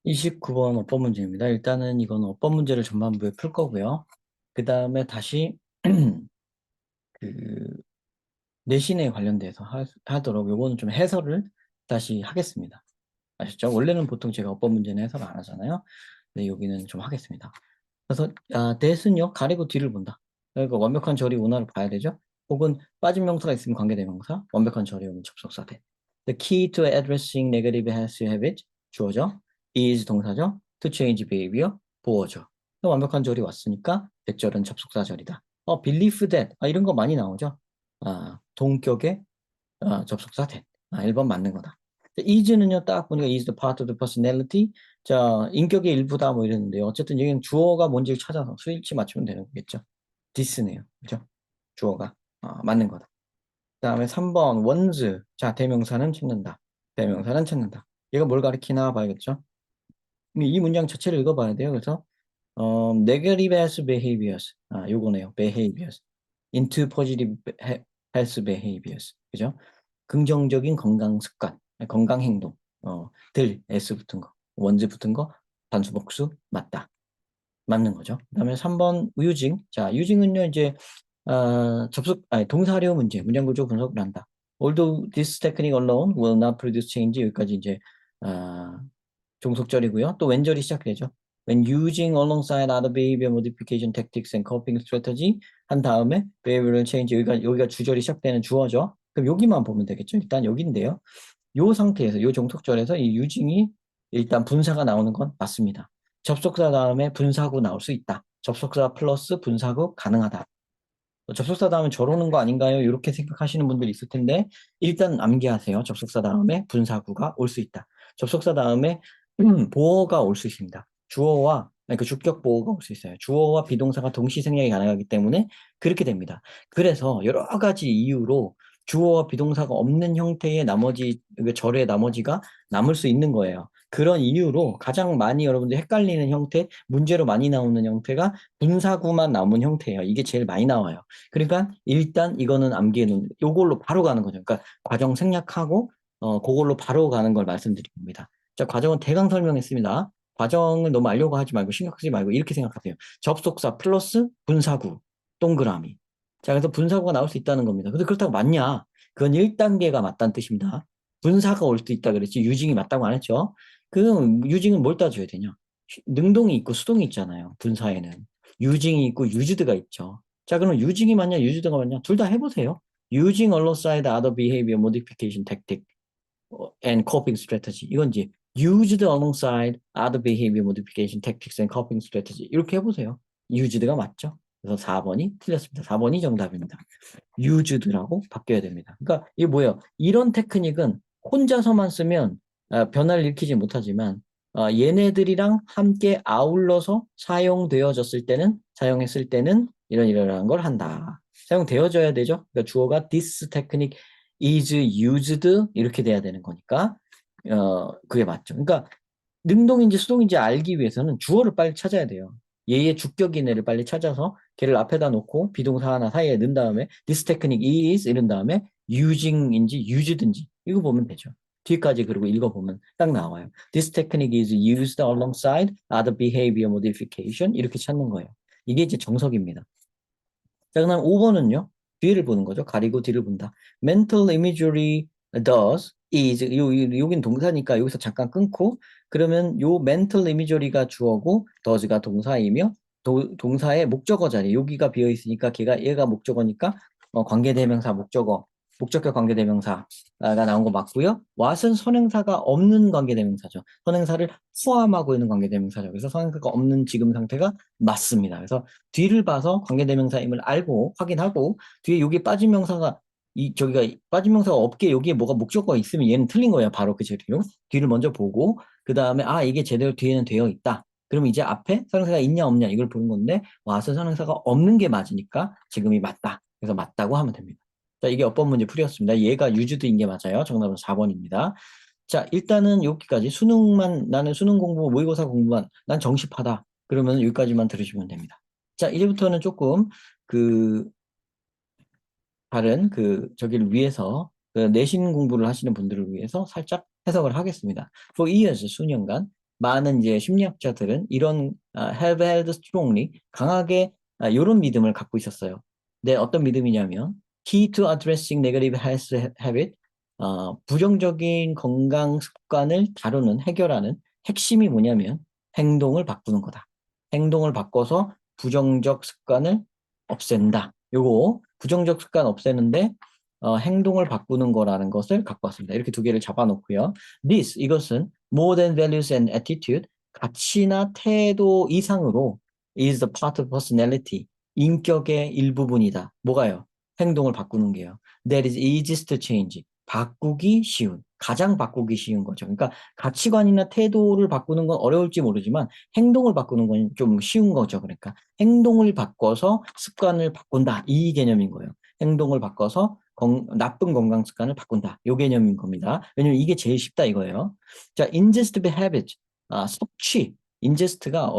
29번 어법 문제입니다. 일단은 이건 어법 문제를 전반부에 풀 거고요. 그 다음에 다시 그 내신에 관련돼서 하도록 요거는 좀 해설을 다시 하겠습니다. 아셨죠? 원래는 보통 제가 어법 문제는 해설 안 하잖아요. 근데 여기는 좀 하겠습니다. 그래서 that은요 가리고 뒤를 본다. 그러니까 완벽한 절이 원화를 봐야 되죠. 혹은 빠진 명사가 있으면 관계대명사, 완벽한 절이 오면 접속사 돼. The key to addressing negative has habit 주어죠. is 동사죠. To change behavior 보어죠. 완벽한 절이 왔으니까 대절은 접속사 절이다. believe that 이런 거 많이 나오죠. 동격의 접속사 that. 1번 맞는 거다. is는요 딱 보니까 is the part of the personality. 자, 인격의 일부다 뭐 이랬는데요. 어쨌든 여기는 주어가 뭔지를 찾아서 수일치 맞추면 되는 거겠죠. this네요. 그죠? 주어가 맞는 거다. 그 다음에 3번 원즈. 자, 대명사는 찾는다. 대명사는 찾는다. 얘가 뭘 가리키나 봐야겠죠. 이 문장 자체를 읽어봐야 돼요. 그래서 negative health behaviors. 요거네요. behaviors. into positive health behaviors. 그죠? 긍정적인 건강 습관, 건강 행동. s 붙은 거, 원즈 붙은 거, 단수 복수 맞다. 맞는 거죠. 그다음에 3번 유징. 자, 유징은요 이제 동사료 문제, 문장 구조 분석을 한다. Although this technique alone will not produce change. 여기까지 이제 종속절이고요. 또 왼절이 시작되죠. When using alongside other behavior modification tactics and coping strategy 한 다음에 behavioral change 여기가 주절이 시작되는 주어죠. 그럼 여기만 보면 되겠죠. 일단 여기인데요. 요 상태에서 요 종속절에서 이 유징이 일단 분사가 나오는 건 맞습니다. 접속사 다음에 분사구 나올 수 있다. 접속사 플러스 분사구 가능하다. 접속사 다음에 저러는 거 아닌가요? 이렇게 생각하시는 분들이 있을 텐데 일단 암기하세요. 접속사 다음에 분사구가 올 수 있다. 접속사 다음에 보어가 올 수 있습니다. 주어와 그 주격 보어가 올 수 있어요. 주어와 비동사가 동시 생략이 가능하기 때문에 그렇게 됩니다. 그래서 여러 가지 이유로 주어와 비동사가 없는 형태의 나머지 절의 나머지가 남을 수 있는 거예요. 그런 이유로 가장 많이 여러분들 헷갈리는 형태, 문제로 많이 나오는 형태가 분사구만 남은 형태예요. 이게 제일 많이 나와요. 그러니까 일단 이거는 암기해 놓는 요걸로 바로 가는 거죠. 그러니까 과정 생략하고 그걸로 바로 가는 걸 말씀드립니다. 자, 과정은 대강 설명했습니다. 과정을 너무 알려고 하지 말고 신경 쓰지 말고 이렇게 생각하세요. 접속사 플러스 분사구 동그라미. 자, 그래서 분사구가 나올 수 있다는 겁니다. 근데 그렇다고 맞냐? 그건 1단계가 맞다는 뜻입니다. 분사가 올 수 있다 그랬지 유징이 맞다고 안 했죠. 그 유징은 뭘 따져야 되냐? 능동이 있고 수동이 있잖아요. 분사에는. 유징이 있고 유즈드가 있죠. 자, 그럼 유징이 맞냐, 유즈드가 맞냐? 둘 다 해보세요. Using alongside other behavior modification tactic and coping strategy. 이건 이제 used alongside other behavior modification tactics and coping strategy. 이렇게 해보세요. used가 맞죠? 그래서 4번이 틀렸습니다. 4번이 정답입니다. used라고 바뀌어야 됩니다. 그러니까 이게 뭐예요? 이런 테크닉은 혼자서만 쓰면 변화를 일으키지 못하지만 얘네들이랑 함께 아울러서 사용했을 때는 이러한 걸 한다. 사용되어져야 되죠. 그러니까 주어가 this technique is used 이렇게 돼야 되는 거니까 그게 맞죠. 그러니까 능동인지 수동인지 알기 위해서는 주어를 빨리 찾아야 돼요. 얘의 주격인 애를 빨리 찾아서 걔를 앞에다 놓고 비동사 하나 사이에 넣은 다음에 this technique is 이런 다음에 using인지 used인지 이거 보면 되죠. 뒤까지 그리고 읽어보면 딱 나와요. This technique is used alongside other behavior modification 이렇게 찾는 거예요. 이게 이제 정석입니다. 자, 그다음 5번은요. 뒤를 보는 거죠. 가리고 뒤를 본다. Mental imagery does is 여긴 동사니까 여기서 잠깐 끊고 그러면 요 mental imagery가 주어고 does가 동사이며 동사의 목적어 자리 여기가 비어 있으니까 얘가 목적어니까 관계대명사 목적격 관계대명사가 나온 거 맞고요. what은 선행사가 없는 관계대명사죠. 선행사를 포함하고 있는 관계대명사죠. 그래서 선행사가 없는 지금 상태가 맞습니다. 그래서 뒤를 봐서 관계대명사임을 알고 확인하고 뒤에 여기 빠진 명사가 저기가 빠진 명사가 없게 여기에 뭐가 목적어가 있으면 얘는 틀린 거예요. 바로 그 재료. 뒤를 먼저 보고 그 다음에 이게 제대로 뒤에는 되어 있다. 그럼 이제 앞에 선행사가 있냐 없냐 이걸 보는 건데 와서 선행사가 없는 게 맞으니까 지금이 맞다. 그래서 맞다고 하면 됩니다. 자, 이게 어법 문제 풀이였습니다. 얘가 유주드인 게 맞아요. 정답은 4번입니다. 자, 일단은 여기까지 나는 수능 공부, 모의고사 공부만, 난 정시파다. 그러면 여기까지만 들으시면 됩니다. 자, 이제부터는 조금 다른 저기를 위해서 내신 공부를 하시는 분들을 위해서 살짝 해석을 하겠습니다. For years, 수년간 많은 이제 심리학자들은 이런 have held strongly 강하게 이런 믿음을 갖고 있었어요. 네, 어떤 믿음이냐면 key to addressing negative health habit 부정적인 건강 습관을 다루는 해결하는 핵심이 뭐냐면 행동을 바꾸는 거다. 행동을 바꿔서 부정적 습관을 없앤다. 요거 부정적 습관 없애는데 행동을 바꾸는 거라는 것을 갖고 왔습니다. 이렇게 두 개를 잡아놓고요. 이것은 more than values and attitude 가치나 태도 이상으로 is the part of personality 인격의 일부분이다. 뭐가요? 행동을 바꾸는 게요. That is easiest to change. 바꾸기 쉬운. 가장 바꾸기 쉬운 거죠. 그러니까 가치관이나 태도를 바꾸는 건 어려울지 모르지만 행동을 바꾸는 건 좀 쉬운 거죠. 그러니까 행동을 바꿔서 습관을 바꾼다. 이 개념인 거예요. 행동을 바꿔서 나쁜 건강 습관을 바꾼다. 이 개념인 겁니다. 왜냐면 이게 제일 쉽다 이거예요. 자, ingest habit. 섭취. ingest가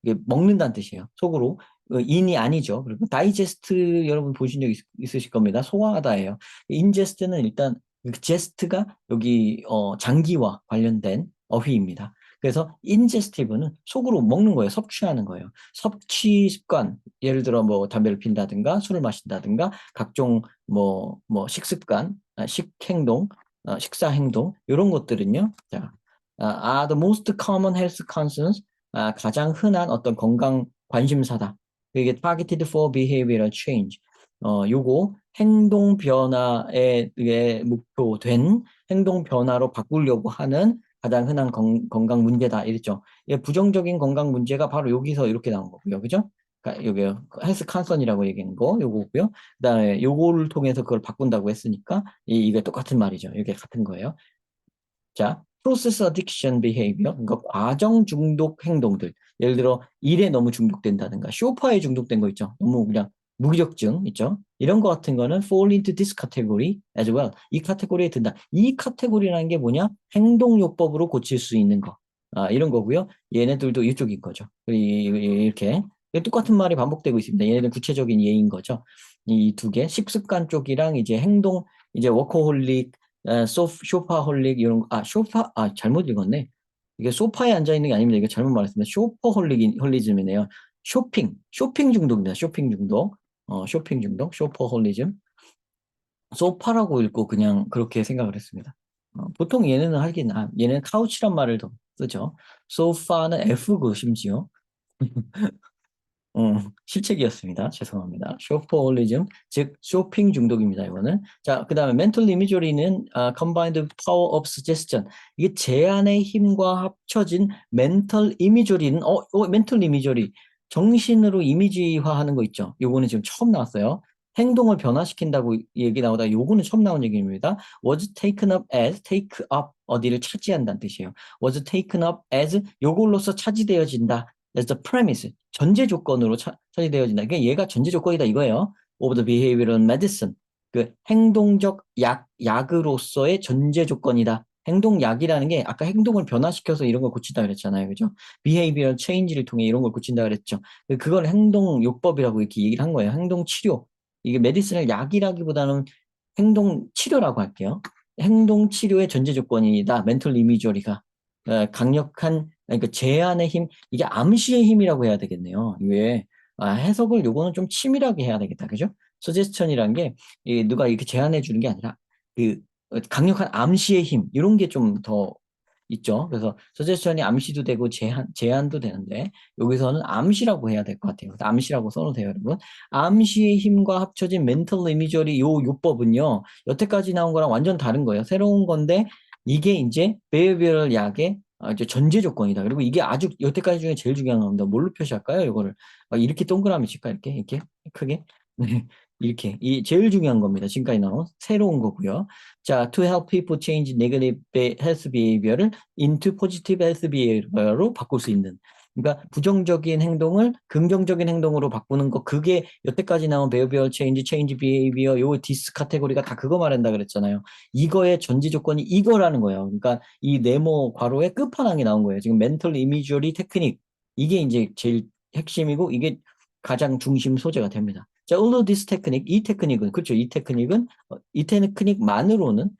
이게 먹는다는 뜻이에요. 속으로. 인이 아니죠. 그리고 다이제스트 여러분 보신 적 있으실 겁니다. 소화하다예요. 인제스트는 일단 제스트가 여기 장기와 관련된 어휘입니다. 그래서 인제스티브는 속으로 먹는 거예요. 섭취하는 거예요. 섭취 습관, 예를 들어 뭐 담배를 핀다든가 술을 마신다든가 각종 뭐 식습관, 식행동, 식사 행동 이런 것들은요. 자, are the most common health concerns 가장 흔한 어떤 건강 관심사다. 이게 targeted for behavioral change. 요거 행동 변화에 목표된 행동 변화로 바꾸려고 하는 가장 흔한 건강 문제다 이랬죠. 예, 부정적인 건강 문제가 바로 여기서 이렇게 나온 거고요. 그죠? 그러니까 여기 헬스 칸선이라고 얘기한 거 요거고요. 그다음에 요거를 통해서 그걸 바꾼다고 했으니까 이게 똑같은 말이죠. 이게 같은 거예요. 자, process addiction behavior, 그러니까 과정 중독 행동들. 예를 들어 일에 너무 중독된다든가 쇼파에 중독된 거 있죠. 너무 그냥 무기력증 있죠. 이런 거 같은 거는 fall into this category as well. 이 카테고리에 든다. 이 카테고리라는 게 뭐냐? 행동요법으로 고칠 수 있는 거. 이런 거고요. 얘네들도 이쪽인 거죠. 이렇게 똑같은 말이 반복되고 있습니다. 얘네들 구체적인 예인 거죠. 이 두 개, 식습관 쪽이랑 이제 행동, 이제 워커홀릭, 쇼파홀릭 이런 거, 잘못 읽었네. 이게 소파에 앉아 있는 게 아닙니다. 이게 잘못 말했습니다. 쇼퍼홀리즘이네요. 쇼핑 중독입니다. 쇼핑 중독, 쇼핑 중독, 쇼퍼홀리즘. 소파라고 읽고 그냥 그렇게 생각을 했습니다. 보통 얘네는 얘는 카우치란 말을 더 쓰죠. 소파는 F고 심지어. 실책이었습니다. 죄송합니다. 쇼퍼홀리즘, 즉 쇼핑 중독입니다. 이거는. 자, 그 다음에 멘털 이미저리는 combined power of suggestion. 이게 제안의 힘과 합쳐진 멘털 이미저리는 멘털 이미저리 정신으로 이미지화하는 거 있죠. 요거는 지금 처음 나왔어요. 행동을 변화시킨다고 얘기 나오다 요거는 처음 나온 얘기입니다. was taken up as, take up 어디를 차지한다는 뜻이에요. was taken up as 요걸로서 차지되어진다. as the premise 전제 조건으로 처리되어진다. 그러니까 얘가 전제 조건이다 이거예요. of the behavioral medicine 그 행동적 약으로서의 전제 조건이다. 행동약이라는 게 아까 행동을 변화시켜서 이런 걸 고친다 그랬잖아요. 그죠? behavioral change를 통해 이런 걸 고친다 그랬죠. 그걸 행동요법이라고 이렇게 얘기를 한 거예요. 행동치료. 이게 메디슨을 약이라기보다는 행동치료라고 할게요. 행동치료의 전제 조건이다. 멘털 이미저리가 강력한 그러니까 제안의 힘, 이게 암시의 힘이라고 해야 되겠네요. 이게 해석을 요거는 좀 치밀하게 해야 되겠다. 그죠? 서제스천이란 게 누가 이렇게 제안해 주는 게 아니라 그 강력한 암시의 힘 이런 게 좀 더 있죠. 그래서 서제스천이 암시도 되고 제안도 되는데 여기서는 암시라고 해야 될 것 같아요. 암시라고 써놓으세요, 여러분. 암시의 힘과 합쳐진 멘털 이미저리 요 요법은요. 여태까지 나온 거랑 완전 다른 거예요. 새로운 건데 이게 이제 베이비얼 약의 이제 전제 조건이다. 그리고 이게 아주 여태까지 중에 제일 중요한 겁니다. 뭘로 표시할까요? 이거를 이렇게 동그라미 칠까? 이렇게 크게 네, 이렇게 이 제일 중요한 겁니다. 지금까지 나온 새로운 거고요. 자, to help people change negative health behavior를 into positive health behavior로 바꿀 수 있는. 그러니까 부정적인 행동을 긍정적인 행동으로 바꾸는 거 그게 여태까지 나온 behavioral change behavior 요 디스 카테고리가 다 그거 말한다 그랬잖아요. 이거의 전제 조건이 이거라는 거예요. 그러니까 이 네모 괄호의 끝판왕이 나온 거예요. 지금 멘털 이미저리 테크닉 이게 이제 제일 핵심이고 이게 가장 중심 소재가 됩니다. 자, although this technique 이 테크닉은 그렇죠. 이 테크닉만으로는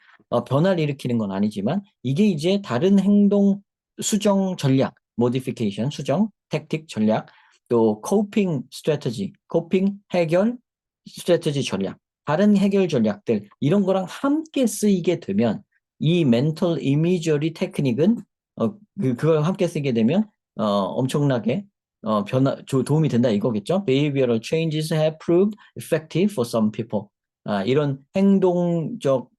변화를 일으키는 건 아니지만 이게 이제 다른 행동 수정 전략, modification, 수정, tactic 전략, 또 coping strategy, coping 해결 strategy 전략, 다른 해결 전략들 이런 거랑 함께 쓰이게 되면 이 mental imagery 테크닉은 그걸 함께 쓰게 되면 엄청나게 도움이 된다 이거겠죠. Behavioral changes have proved effective for some people. 이런 행동적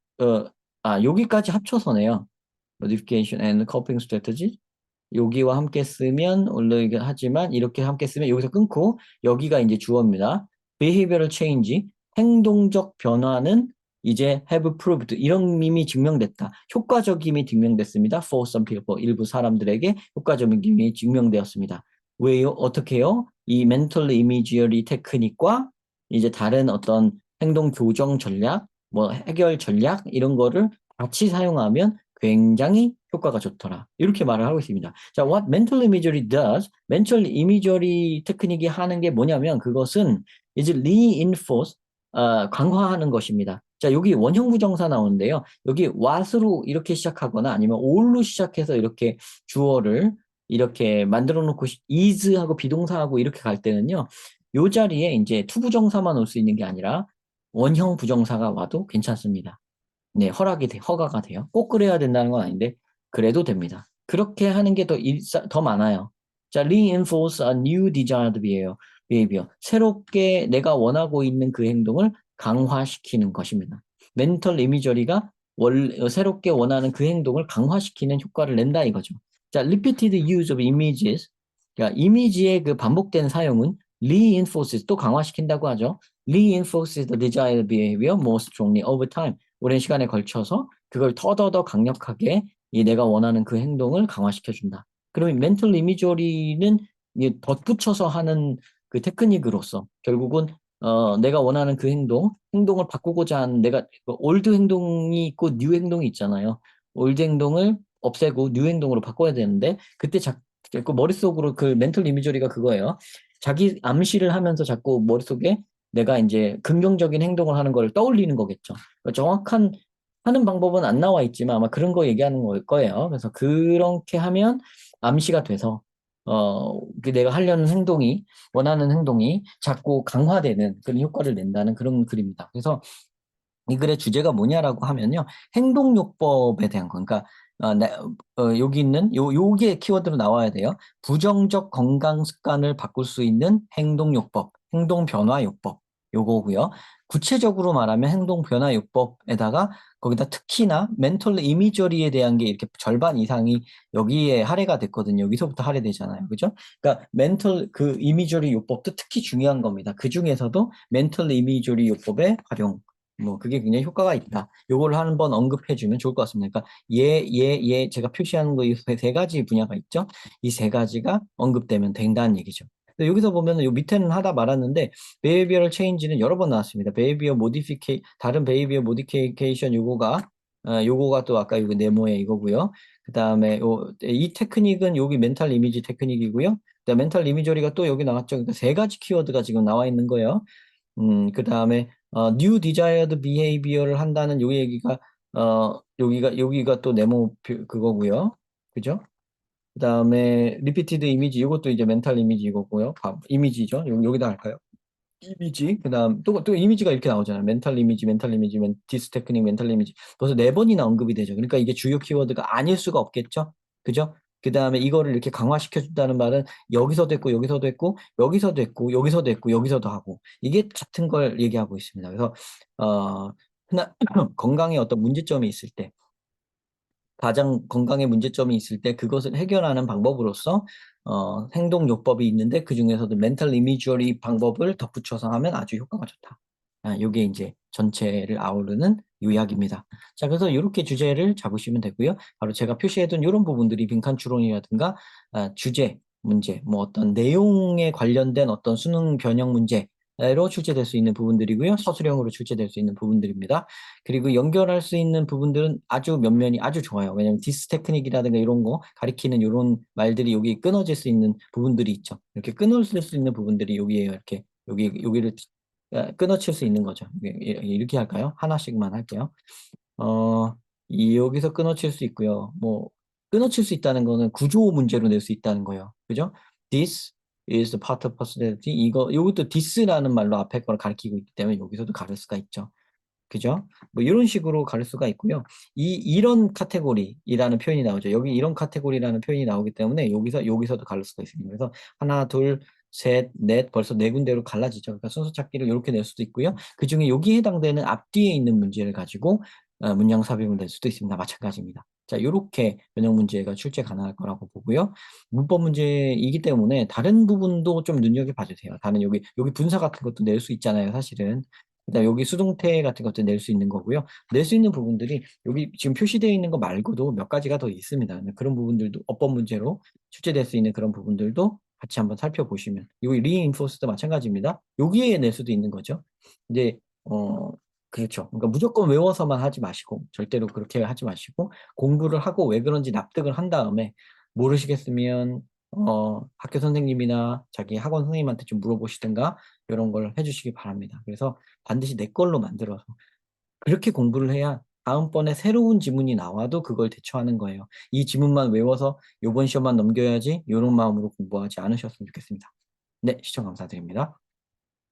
여기까지 합쳐서네요. Modification and coping strategy. 여기와 함께 쓰면 올라오게 하지만 이렇게 함께 쓰면 여기서 끊고 여기가 이제 주어입니다. Behavioral change, 행동적 변화는 이제 have proved 이런 이미 증명됐다. 효과적임이 증명됐습니다. For some people, 일부 사람들에게 효과적임이 증명되었습니다. 왜요? 어떻게요? 이 mental imagery 테크닉과 이제 다른 어떤 행동 교정 전략, 뭐 해결 전략 이런 거를 같이 사용하면 굉장히 효과가 좋더라. 이렇게 말을 하고 있습니다. 자, what mental imagery does? mental imagery 테크닉이 하는 게 뭐냐면 그것은 이제 reinforce, 강화하는 것입니다. 자, 여기 원형 부정사 나오는데요. 여기 what으로 이렇게 시작하거나 아니면 all로 시작해서 이렇게 주어를 이렇게 만들어 놓고 is하고 비동사하고 이렇게 갈 때는요. 요 자리에 이제 투부정사만 올 수 있는 게 아니라 원형 부정사가 와도 괜찮습니다. 네, 허가가 돼요. 꼭 그래야 된다는 건 아닌데, 그래도 됩니다. 그렇게 하는 게 더 많아요. 자, reinforce a new desired behavior. 새롭게 내가 원하고 있는 그 행동을 강화시키는 것입니다. mental imagery가 새롭게 원하는 그 행동을 강화시키는 효과를 낸다 이거죠. 자, repeated use of images. 그러니까 이미지의 그 반복된 사용은 reinforces, 또 강화시킨다고 하죠. reinforces the desired behavior more strongly over time. 오랜 시간에 걸쳐서 그걸 더더더 강력하게 내가 원하는 그 행동을 강화시켜준다. 그러면 멘털 이미저리는 덧붙여서 하는 그 테크닉으로서 결국은 내가 원하는 그 행동을 바꾸고자 하는 내가 올드 행동이 있고 뉴 행동이 있잖아요. 올드 행동을 없애고 뉴 행동으로 바꿔야 되는데 그때 자꾸 머릿속으로 그 멘털 이미저리가 그거예요. 자기 암시를 하면서 자꾸 머릿속에 내가 이제 긍정적인 행동을 하는 걸 떠올리는 거겠죠. 정확한 하는 방법은 안 나와 있지만 아마 그런 거 얘기하는 걸 거예요. 그래서 그렇게 하면 암시가 돼서 그 내가 하려는 행동이 원하는 행동이 자꾸 강화되는 그런 효과를 낸다는 그런 글입니다. 그래서 이 글의 주제가 뭐냐라고 하면요. 행동요법에 대한 거. 그러니까 여기 있는 요게 키워드로 나와야 돼요. 부정적 건강 습관을 바꿀 수 있는 행동요법, 행동변화요법 요거고요. 구체적으로 말하면 행동변화요법에다가 거기다 특히나 멘털 이미저리에 대한 게 이렇게 절반 이상이 여기에 할애가 됐거든요. 여기서부터 할애되잖아요. 그죠? 그러니까 멘털 그 이미저리 요법도 특히 중요한 겁니다. 그 중에서도 멘털 이미저리 요법의 활용 뭐 그게 굉장히 효과가 있다. 요걸 한번 언급해 주면 좋을 것 같습니다. 그러니까 제가 표시하는 거 이 세 가지 분야가 있죠. 이 세 가지가 언급되면 된다는 얘기죠. 여기서 보면은 요 밑에는 하다 말았는데 behavioral change는 여러 번 나왔습니다. 다른 behavior modification 요거가 또 아까 요거 네모에 이거고요. 그다음에 이 테크닉은 여기 멘탈 이미지 테크닉이고요. 그다음 멘탈 이미저리가 또 여기 나왔죠. 그러니까 세 가지 키워드가 지금 나와 있는 거예요. 그다음에 new desired behavior를 한다는 요 얘기가 여기가 또 네모 그거고요. 그죠? 그다음에 repeated image 이것도 이제 멘탈 이미지 이거고요. 이미지죠. 여기다 할까요? 이미지. 그다음 또 이미지가 이렇게 나오잖아요. 멘탈 이미지, 디스 테크닉, 멘탈 이미지. 벌써 네 번이나 언급이 되죠. 그러니까 이게 주요 키워드가 아닐 수가 없겠죠. 그죠? 그다음에 이거를 이렇게 강화시켜 준다는 말은 여기서도 했고 여기서도 했고 여기서도 했고 여기서도 했고 여기서도 하고 이게 같은 걸 얘기하고 있습니다. 그래서 흔한 건강에 어떤 문제점이 있을 때 가장 건강에 문제점이 있을 때 그것을 해결하는 방법으로서 행동요법이 있는데 그중에서도 멘탈 이미주어리 방법을 덧붙여서 하면 아주 효과가 좋다. 요게 이제 전체를 아우르는 요약입니다. 자, 그래서 이렇게 주제를 잡으시면 되고요. 바로 제가 표시해둔 이런 부분들이 빈칸 추론이라든가 주제, 문제, 뭐 어떤 내용에 관련된 어떤 수능 변형 문제로 출제될 수 있는 부분들이고요. 서술형으로 출제될 수 있는 부분들입니다. 그리고 연결할 수 있는 부분들은 아주 면면이 아주 좋아요. 왜냐하면 디스 테크닉이라든가 이런 거 가리키는 이런 말들이 여기 끊어질 수 있는 부분들이 있죠. 이렇게 끊어질 수 있는 부분들이 여기에 이렇게 여기를 끊어칠 수 있는 거죠. 이렇게 할까요? 하나씩만 할게요. 여기서 끊어칠 수 있고요. 뭐 끊어칠 수 있다는 거는 구조 문제로 낼 수 있다는 거예요. 그죠? This is the part of personality. 이것도 this라는 말로 앞에 걸 가리키고 있기 때문에 여기서도 가릴 수가 있죠. 그죠? 뭐 이런 식으로 가릴 수가 있고요. 이런 카테고리라는 표현이 나오죠. 여기 이런 카테고리라는 표현이 나오기 때문에 여기서도 가릴 수가 있습니다. 그래서 하나, 둘, 셋, 넷 벌써 네 군데로 갈라지죠. 그러니까 순서 찾기를 이렇게 낼 수도 있고요. 그 중에 여기에 해당되는 앞뒤에 있는 문제를 가지고 문장 삽입을 낼 수도 있습니다. 마찬가지입니다. 자, 이렇게 변형 문제가 출제 가능할 거라고 보고요. 문법 문제이기 때문에 다른 부분도 좀 눈여겨봐 주세요. 다른 여기 분사 같은 것도 낼 수 있잖아요, 사실은. 그다음 여기 수동태 같은 것도 낼 수 있는 거고요. 낼 수 있는 부분들이 여기 지금 표시되어 있는 거 말고도 몇 가지가 더 있습니다. 그런 부분들도 어법 문제로 출제될 수 있는 그런 부분들도 같이 한번 살펴보시면 이거 reinforce도 마찬가지입니다. 여기에 낼 수도 있는 거죠. 근데 그렇죠. 그러니까 무조건 외워서만 하지 마시고 절대로 그렇게 하지 마시고 공부를 하고 왜 그런지 납득을 한 다음에 모르시겠으면 학교 선생님이나 자기 학원 선생님한테 좀 물어보시든가 이런 걸 해주시기 바랍니다. 그래서 반드시 내 걸로 만들어서 그렇게 공부를 해야 다음번에 새로운 지문이 나와도 그걸 대처하는 거예요. 이 지문만 외워서 이번 시험만 넘겨야지 이런 마음으로 공부하지 않으셨으면 좋겠습니다. 네, 시청 감사드립니다.